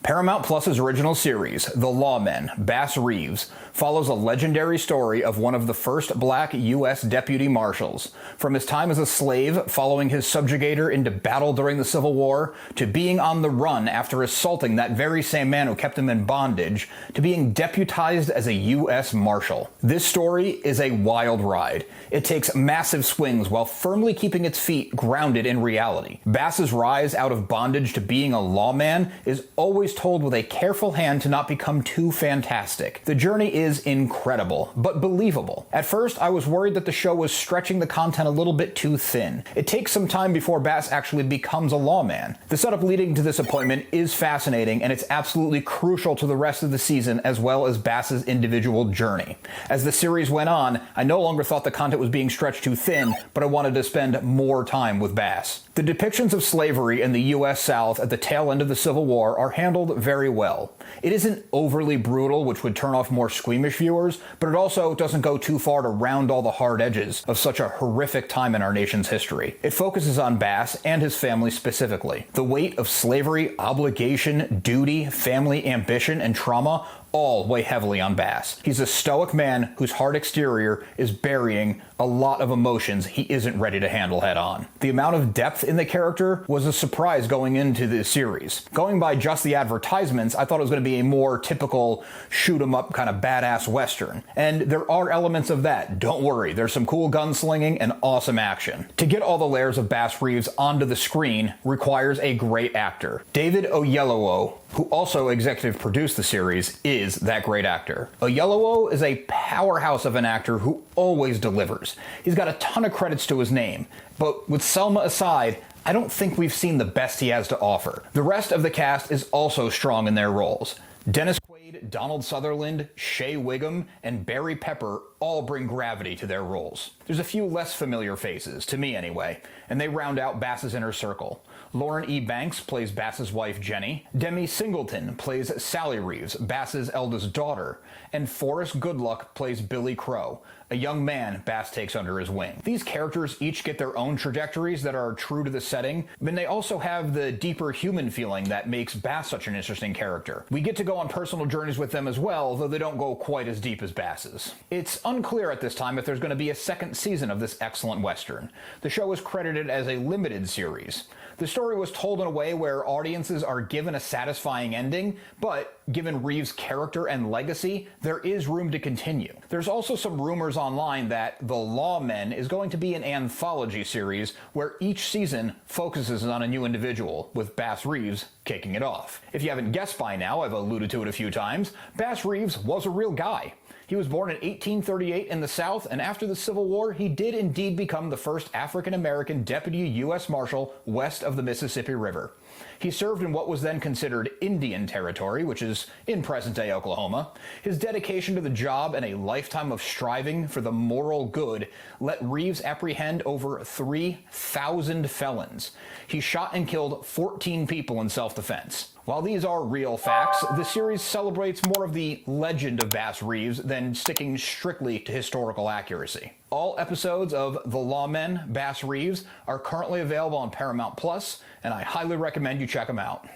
Paramount Plus's original series, The Lawman, Bass Reeves, follows a legendary story of one of the first black U.S. deputy marshals. From his time as a slave, following his subjugator into battle during the Civil War, to being on the run after assaulting that very same man who kept him in bondage, to being deputized as a U.S. Marshal. This story is a wild ride. It takes massive swings while firmly keeping its feet grounded in reality. Bass's rise out of bondage to being a lawman is always told with a careful hand to not become too fantastic. The journey is incredible, but believable. At first, I was worried that the show was stretching the content a little bit too thin. It takes some time before Bass actually becomes a lawman. The setup leading to this appointment is fascinating, and it's absolutely crucial to the rest of the season as well as Bass's individual journey. As the series went on, I no longer thought the content was being stretched too thin, but I wanted to spend more time with Bass. The depictions of slavery in the U.S. South at the tail end of the Civil War are handled very well. It isn't overly brutal, which would turn off more squeamish viewers, but it also doesn't go too far to round all the hard edges of such a horrific time in our nation's history. It focuses on Bass and his family specifically. The weight of slavery, obligation, duty, family ambition, and trauma all weigh heavily on Bass. He's a stoic man whose hard exterior is burying a lot of emotions he isn't ready to handle head on. The amount of depth in the character was a surprise going into the series. Going by just the advertisements, I thought it was going to be a more typical shoot-'em-up kind of badass western. And there are elements of that. Don't worry, there's some cool gunslinging and awesome action. To get all the layers of Bass Reeves onto the screen requires a great actor. David Oyelowo, who also executive produced the series, is that great actor. Oyelowo is a powerhouse of an actor who always delivers. He's got a ton of credits to his name, but with Selma aside, I don't think we've seen the best he has to offer. The rest of the cast is also strong in their roles. Dennis Quaid, Donald Sutherland, Shea Whigham, and Barry Pepper all bring gravity to their roles. There's a few less familiar faces, to me anyway, and they round out Bass's inner circle. Lauren E. Banks plays Bass's wife Jenny, Demi Singleton plays Sally Reeves, Bass's eldest daughter, and Forrest Goodluck plays Billy Crow, a young man Bass takes under his wing. These characters each get their own trajectories that are true to the setting, but they also have the deeper human feeling that makes Bass such an interesting character. We get to go on personal journeys with them as well, though they don't go quite as deep as Bass's. It's unclear at this time if there's going to be a second season of this excellent western. The show is credited as a limited series. The story was told in a way where audiences are given a satisfying ending, but given Reeves' character and legacy, there is room to continue. There's also some rumors online that The Lawmen is going to be an anthology series where each season focuses on a new individual, with Bass Reeves kicking it off. If you haven't guessed by now, I've alluded to it a few times, Bass Reeves was a real guy. He was born in 1838 in the South, and after the Civil War, he did indeed become the first African-American deputy U.S. Marshal west of the Mississippi River. He served in what was then considered Indian Territory, which is in present-day Oklahoma. His dedication to the job and a lifetime of striving for the moral good let Reeves apprehend over 3,000 felons. He shot and killed 14 people in self-defense. While these are real facts, the series celebrates more of the legend of Bass Reeves than sticking strictly to historical accuracy. All episodes of The Lawmen, Bass Reeves are currently available on Paramount Plus, and I highly recommend you check them out.